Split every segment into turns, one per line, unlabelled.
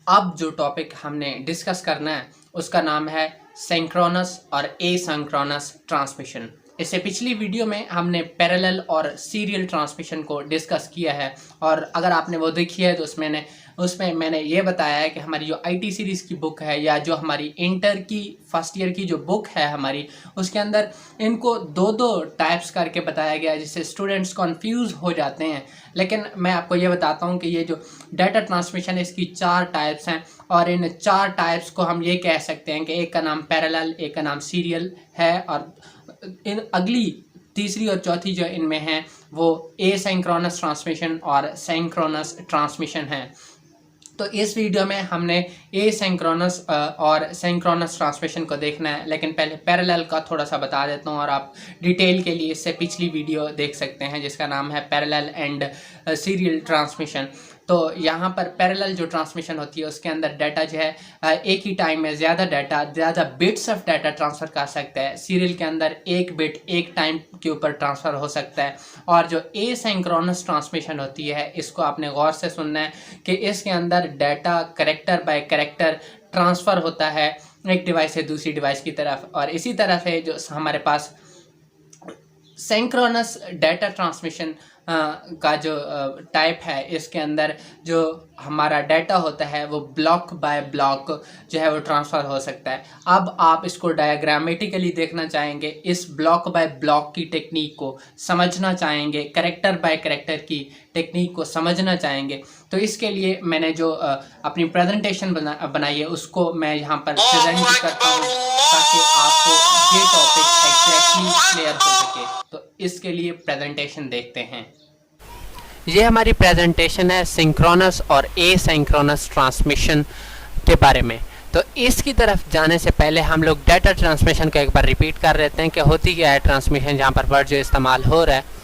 अब जो टॉपिक हमने डिस्कस करना है उसका नाम है सिंक्रोनस और एसिंक्रोनस ट्रांसमिशन। इससे पिछली वीडियो में हमने पैरेलल और सीरियल ट्रांसमिशन को डिस्कस किया है, और अगर आपने वो देखी है तो उसमें मैंने ये बताया है कि हमारी जो आईटी सीरीज़ की बुक है या जो हमारी इंटर की फर्स्ट ईयर की जो बुक है हमारी, उसके अंदर इनको दो दो टाइप्स करके बताया गया है, जिससे स्टूडेंट्स कन्फ्यूज़ हो जाते हैं। लेकिन मैं आपको ये बताता हूँ कि ये जो डाटा ट्रांसमिशन है इसकी 4 टाइप्स हैं, और इन 4 टाइप्स को हम ये कह सकते हैं कि एक का नाम पैरेलल, एक का नाम सीरियल है, और इन अगली तीसरी और चौथी जो इनमें है वो एसिंक्रोनस ट्रांसमिशन और सिंक्रोनस ट्रांसमिशन है। तो इस वीडियो में हमने एसिंक्रोनस और सिंक्रोनस ट्रांसमिशन को देखना है, लेकिन पहले पैरेलल का थोड़ा सा बता देता हूँ, और आप डिटेल के लिए इससे पिछली वीडियो देख सकते हैं जिसका नाम है पैरेलल एंड सीरियल ट्रांसमिशन। तो यहाँ पर पैरेलल जो ट्रांसमिशन होती है उसके अंदर डाटा जो है एक ही टाइम में ज़्यादा बिट्स ऑफ डाटा ट्रांसफ़र कर सकता है। सीरियल के अंदर एक बिट एक टाइम के ऊपर ट्रांसफ़र हो सकता है। और जो एसिंक्रोनस ट्रांसमिशन होती है इसको आपने गौर से सुनना है कि इसके अंदर data character bye character transfer होता है एक डिवाइस से दूसरी डिवाइस की तरफ। और इसी तरह से जो हमारे पास सिंक्रोनस डाटा ट्रांसमिशन का जो टाइप है, इसके अंदर जो हमारा डाटा होता है वो ब्लॉक बाय ब्लॉक जो है वो ट्रांसफ़र हो सकता है। अब आप इसको डायग्रामेटिकली देखना चाहेंगे, इस ब्लॉक बाय ब्लॉक की टेक्निक को समझना चाहेंगे, कैरेक्टर बाय कैरेक्टर की टेक्निक को समझना चाहेंगे, तो इसके लिए मैंने जो अपनी प्रेजेंटेशन बनाई है उसको मैं यहाँ पर प्रेजेंट करता हूँ ताकि आपको ये टॉपिक एग्जैक्टली क्लियर हो सके। तो इसके लिए प्रेजेंटेशन देखते हैं। ये हमारी प्रेजेंटेशन है सिंक्रोनस और एसिंक्रोनस ट्रांसमिशन के बारे में। तो इसकी तरफ जाने से पहले हम लोग डाटा ट्रांसमिशन को एक बार रिपीट कर लेते हैं कि होती क्या है ट्रांसमिशन, जहाँ पर वर्ड जो इस्तेमाल हो रहा है।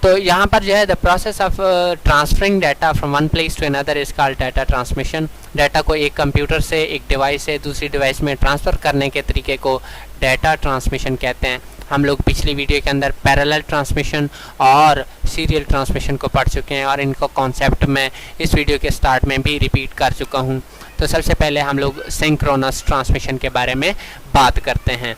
तो यहाँ पर जो है the process of transferring data from one place to another is called data transmission. Data को एक कंप्यूटर से एक डिवाइस से दूसरी डिवाइस में ट्रांसफ़र करने के तरीके को डाटा ट्रांसमिशन कहते हैं। हम लोग पिछली वीडियो के अंदर पैरेलल ट्रांसमिशन और सीरियल ट्रांसमिशन को पढ़ चुके हैं, और इनको कॉन्सेप्ट मैं इस वीडियो के स्टार्ट में भी रिपीट कर चुका हूँ। तो सबसे पहले हम लोग सिंक्रोनस ट्रांसमिशन के बारे में बात करते हैं।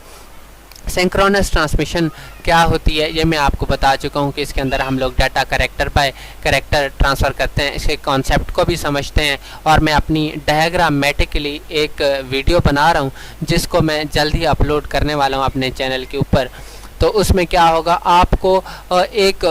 सिंक्रोनस ट्रांसमिशन क्या होती है ये मैं आपको बता चुका हूँ कि इसके अंदर हम लोग data character bye character transfer करते हैं, इसके कॉन्सेप्ट को भी समझते हैं। और मैं अपनी डायग्रामेटिकली एक वीडियो बना रहा हूँ जिसको मैं जल्द ही अपलोड करने वाला हूँ अपने चैनल के ऊपर। तो उसमें क्या होगा, आपको एक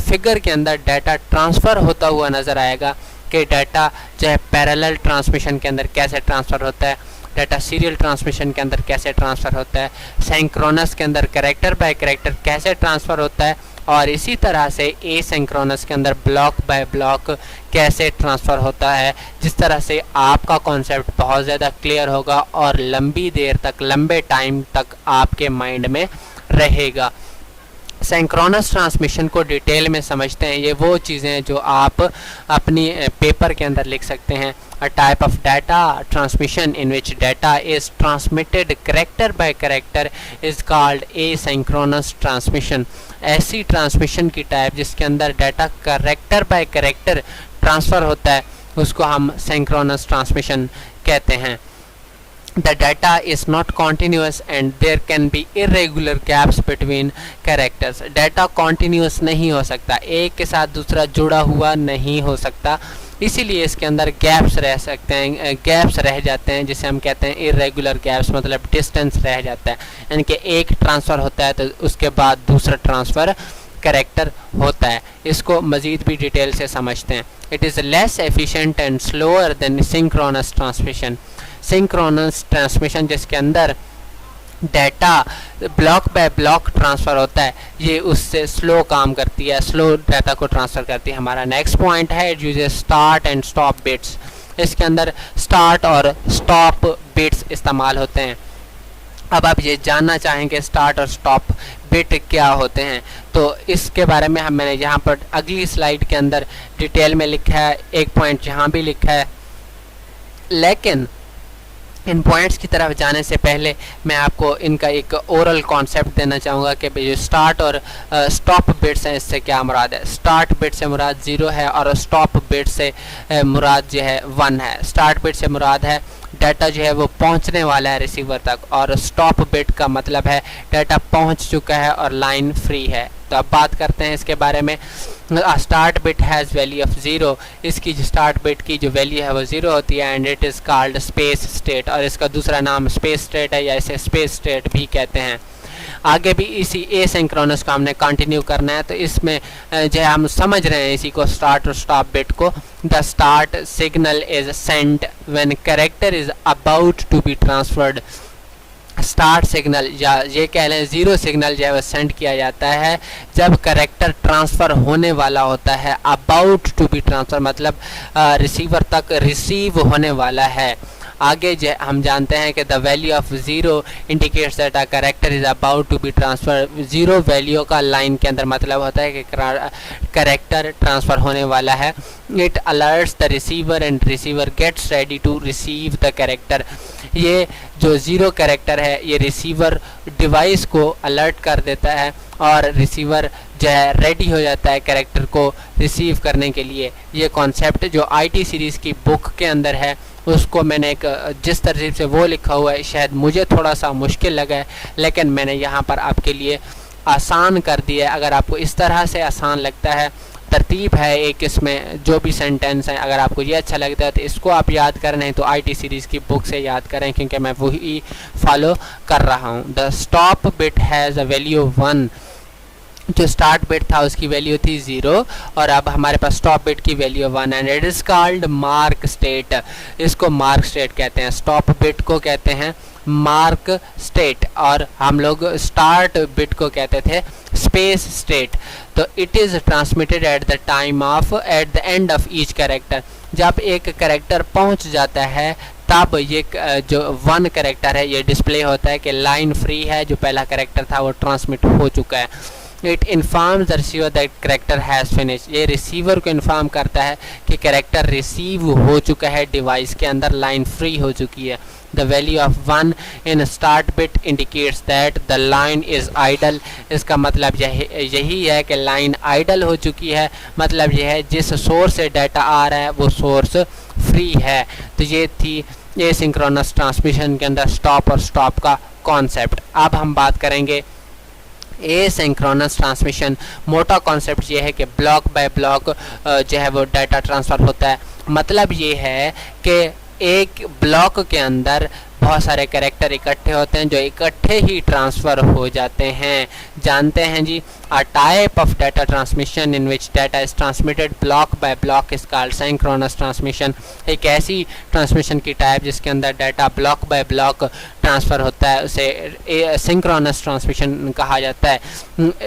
फिगर के अंदर डाटा ट्रांसफ़र होता हुआ नज़र आएगा कि डाटा जो है पैरेलल ट्रांसमिशन के अंदर कैसे ट्रांसफ़र होता है, डाटा सीरियल ट्रांसमिशन के अंदर कैसे ट्रांसफ़र होता है, सिंक्रोनस के अंदर कैरेक्टर बाय कैरेक्टर कैसे ट्रांसफ़र होता है, और इसी तरह से एसिंक्रोनस के अंदर ब्लॉक बाय ब्लॉक कैसे ट्रांसफ़र होता है। जिस तरह से आपका कॉन्सेप्ट बहुत ज़्यादा क्लियर होगा और लंबी देर तक, लंबे टाइम तक आपके माइंड में रहेगा। सिंक्रोनस ट्रांसमिशन को डिटेल में समझते हैं। ये वो चीज़ें हैं जो आप अपनी पेपर के अंदर लिख सकते हैं। अ type of data transmission in which data is transmitted character bye character is called asynchronous transmission. ऐसी ट्रांसमिशन की टाइप जिसके अंदर data character bye character transfer होता है उसको हम सिंक्रोनस ट्रांसमिशन कहते हैं। The data is not continuous and there can be irregular gaps between characters. Data continuous नहीं हो सकता, एक के साथ दूसरा जुड़ा हुआ नहीं हो सकता, इसीलिए इसके अंदर गैप्स रह सकते हैं, गैप्स रह जाते हैं जिसे हम कहते हैं इरेगुलर गैप्स, मतलब डिस्टेंस रह जाता है। यानी कि एक ट्रांसफ़र होता है तो उसके बाद दूसरा ट्रांसफ़र कैरेक्टर होता है। इसको मज़ीद भी डिटेल से समझते हैं। It is less efficient and slower then synchronous transmission. Synchronous transmission जिसके अंदर data block by block transfer होता है, ये उससे स्लो काम करती है, स्लो डाटा को ट्रांसफ़र करती है। हमारा नेक्स्ट पॉइंट है it uses start and stop bits. इसके अंदर स्टार्ट और स्टॉप बिट्स इस्तेमाल होते हैं। अब आप ये जानना चाहेंगे स्टार्ट और स्टॉप बिट क्या होते हैं, तो इसके बारे में मैंने यहाँ पर अगली स्लाइड के अंदर डिटेल में लिखा है, एक पॉइंट यहाँ भी लिखा है। लेकिन इन पॉइंट्स की तरफ जाने से पहले मैं आपको इनका एक ओरल कॉन्सेप्ट देना चाहूँगा कि जो स्टार्ट और स्टॉप बिट्स हैं इससे क्या मुराद है। स्टार्ट बिट से मुराद 0 है और स्टॉप बिट से मुराद जो है 1 है। स्टार्ट बिट से मुराद है डाटा जो है वो पहुंचने वाला है रिसीवर तक, और स्टॉप बिट का मतलब है डाटा पहुंच चुका है और लाइन फ्री है। तो अब बात करते हैं इसके बारे में। Start bit has value of 0, इसकी जो स्टार्ट बिट की जो वैल्यू है वो 0 होती है, and it is called space state, और इसका दूसरा नाम स्पेस स्टेट है या इसे स्पेस स्टेट भी कहते हैं। आगे भी इसी एसिंक्रोनस को हमने कंटिन्यू करना है, तो इसमें जो है हम समझ रहे हैं इसी को, स्टार्ट और स्टॉप बिट को। The start signal is sent when character is about to be transferred. Start signal या ये कह लें 0 सिग्नल जो है वो सेंड किया जाता है जब करेक्टर ट्रांसफ़र होने वाला होता है। अबाउट टू बी ट्रांसफ़र मतलब रिसीवर तक रिसीव होने वाला है। आगे हम जानते हैं कि the value of 0 indicates that a character is about to be transfer. 0 value का लाइन के अंदर मतलब होता है कि कैरेक्टर ट्रांसफ़र होने वाला है। It alerts the receiver and receiver gets ready to receive the character. ये जो 0 कैरेक्टर है ये रिसीवर डिवाइस को अलर्ट कर देता है और रिसीवर जो है रेडी हो जाता है कैरेक्टर को रिसीव करने के लिए। ये कॉन्सेप्ट जो IT सीरीज़ की बुक के अंदर है उसको मैंने एक जिस तरह से वो लिखा हुआ है शायद मुझे थोड़ा सा मुश्किल लगा है, लेकिन मैंने यहाँ पर आपके लिए आसान कर दिया है। अगर आपको इस तरह से आसान लगता है, तरतीब है एक इसमें जो भी सेंटेंस है, अगर आपको ये अच्छा लगता है तो इसको आप याद करें, नहीं तो IT सीरीज़ की बुक से याद करें क्योंकि मैं वही फॉलो कर रहा हूँ। The stop bit has a value 1। जो स्टार्ट बिट था उसकी वैल्यू थी 0 और अब हमारे पास स्टॉप बिट की value 1 and it is called mark state. इसको मार्क स्टेट कहते हैं। स्टॉप बिट को कहते हैं मार्क स्टेट और हम लोग स्टार्ट बिट को कहते थे स्पेस स्टेट। तो it is transmitted at the time of at the end of each character. जब एक कैरेक्टर पहुंच जाता है तब ये जो 1 कैरेक्टर है ये डिस्प्ले होता है कि लाइन फ्री है, जो पहला कैरेक्टर था वो ट्रांसमिट हो चुका है। It informs the receiver that character has finish. ये रिसीवर को इन्फॉर्म करता है कि कैरेक्टर रिसीव हो चुका है, डिवाइस के अंदर लाइन फ्री हो चुकी है। The value of 1 in start bit indicates that the line is idle. इसका मतलब यही है कि लाइन आइडल हो चुकी है, मतलब यह है जिस सोर्स से डाटा आ रहा है वो सोर्स फ्री है। तो ये थी एसिंक्रोनस ट्रांसमिशन के अंदर स्टॉप और स्टॉप का कॉन्सेप्ट। अब हम बात करेंगे एसिंक्रोनस ट्रांसमिशन। मोटा कॉन्सेप्ट ये है कि ब्लॉक बाय ब्लॉक जो है वो डाटा ट्रांसफ़र होता है। मतलब ये है कि एक ब्लॉक के अंदर बहुत सारे कैरेक्टर इकट्ठे होते हैं जो इकट्ठे ही ट्रांसफ़र हो जाते हैं। जानते हैं जी, a type of data transmission in which data is transmitted block by block is called synchronous transmission. एक ऐसी ट्रांसमिशन की टाइप जिसके अंदर data block by block transfer होता है उसे सिंक्रोनस ट्रांसमिशन कहा जाता है।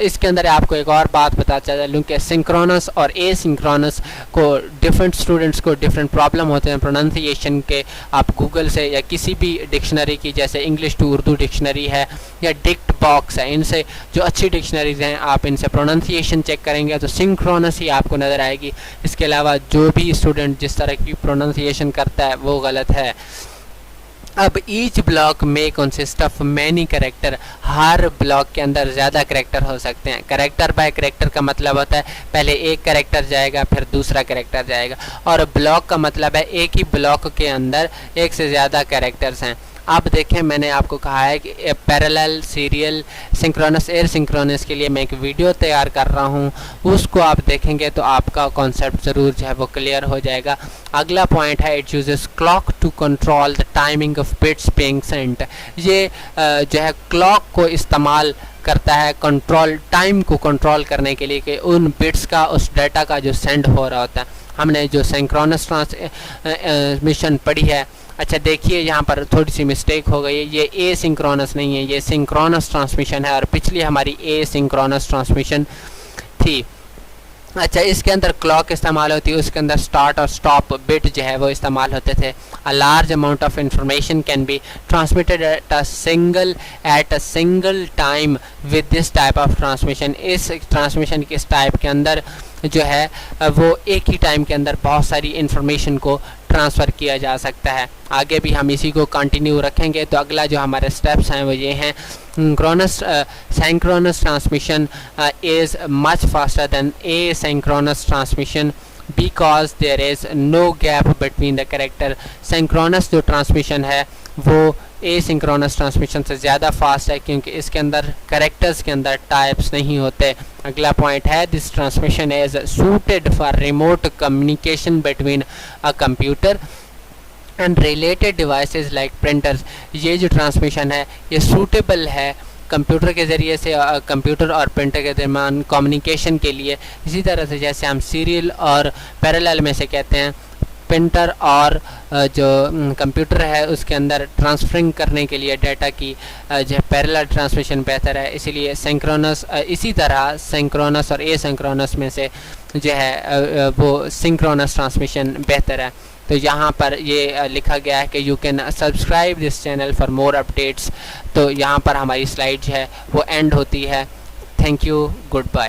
इसके अंदर आपको एक और बात पता चलूँ कि सिंक्रोनस और एसिंक्रोनस को डिफरेंट स्टूडेंट्स को डिफरेंट प्रॉब्लम होते हैं प्रोनाउंसिएशन के। आप गूगल से या किसी भी डिक्शनरी की, जैसे इंग्लिश टू उर्दू डिक्शनरी है या डिक्ट बॉक्स है, इनसे जो अच्छी डिक्शनरीज हैं आप इनसे प्रोनाउंसिएशन चेक करेंगे तो सिंक्रोनस ही आपको नज़र आएगी। इसके अलावा जो भी स्टूडेंट जिस तरह की प्रोनाउंसिएशन करता है वो गलत है। अब ईच ब्लॉक में consist of many character. Her block के अंदर ज़्यादा कैरेक्टर हो सकते हैं। कैरेक्टर बाय कैरेक्टर का मतलब होता है पहले एक कैरेक्टर जाएगा फिर दूसरा कैरेक्टर जाएगा, और ब्लॉक का मतलब है एक ही ब्लॉक के अंदर एक से ज़्यादा कैरेक्टर्स हैं। अब देखें, मैंने आपको कहा है कि parallel, serial, synchronous, air synchronous के लिए मैं एक वीडियो तैयार कर रहा हूँ, उसको आप देखेंगे तो आपका कॉन्सेप्ट ज़रूर जो है वो क्लियर हो जाएगा। अगला पॉइंट है it uses clock to control the timing of bits being sent. ये जो है क्लॉक को इस्तेमाल करता है कंट्रोल, टाइम को कंट्रोल करने के लिए कि उन बिट्स का, उस डाटा का जो सेंड हो रहा होता है। हमने जो सिंक्रोनस ट्रांसमिशन पढ़ी है, अच्छा देखिए यहाँ पर थोड़ी सी मिस्टेक हो गई है, ये ए सिंक्रोनस नहीं है, ये सिंक्रोनस ट्रांसमिशन है और पिछली हमारी ए सिंक्रोनस ट्रांसमिशन थी। अच्छा, इसके अंदर क्लॉक इस्तेमाल होती है, उसके अंदर स्टार्ट और स्टॉप बिट जो है वो इस्तेमाल होते थे। A large amount of information can be transmitted at a single time with this type of transmission. इस ट्रांसमिशन के इस टाइप के अंदर जो है वो एक ही टाइम के अंदर बहुत सारी इन्फॉर्मेशन को ट्रांसफ़र किया जा सकता है। आगे भी हम इसी को कंटिन्यू रखेंगे। तो अगला जो हमारे स्टेप्स हैं वो ये हैं, synchronous transmission is much faster than asynchronous transmission because there is no gap between the character। synchronous जो ट्रांसमिशन है वो एसिंक्रोनस ट्रांसमिशन से ज़्यादा फास्ट है क्योंकि इसके अंदर कैरेक्टर्स के अंदर टाइप्स नहीं होते। अगला पॉइंट है, this transmission is suited for remote communication between a computer and related devices like printers. ये जो ट्रांसमिशन है ये सूटेबल है कंप्यूटर के ज़रिए से, कंप्यूटर और प्रिंटर के दरमियान कम्युनिकेशन के लिए। इसी तरह से जैसे हम सीरियल और पैरेलल में से कहते हैं, प्रिंटर और जो कंप्यूटर है उसके अंदर ट्रांसफरिंग करने के लिए डाटा की जो पैरेलल ट्रांसमिशन बेहतर है। इसीलिए सिंक्रोनस, इसी तरह सिंक्रोनस और एसिंक्रोनस में से जो है वो सिंक्रोनस ट्रांसमिशन बेहतर है। तो यहाँ पर ये लिखा गया है कि you can subscribe this channel for more updates. तो यहाँ पर हमारी स्लाइड जो है वो एंड होती है। Thank you, good bye.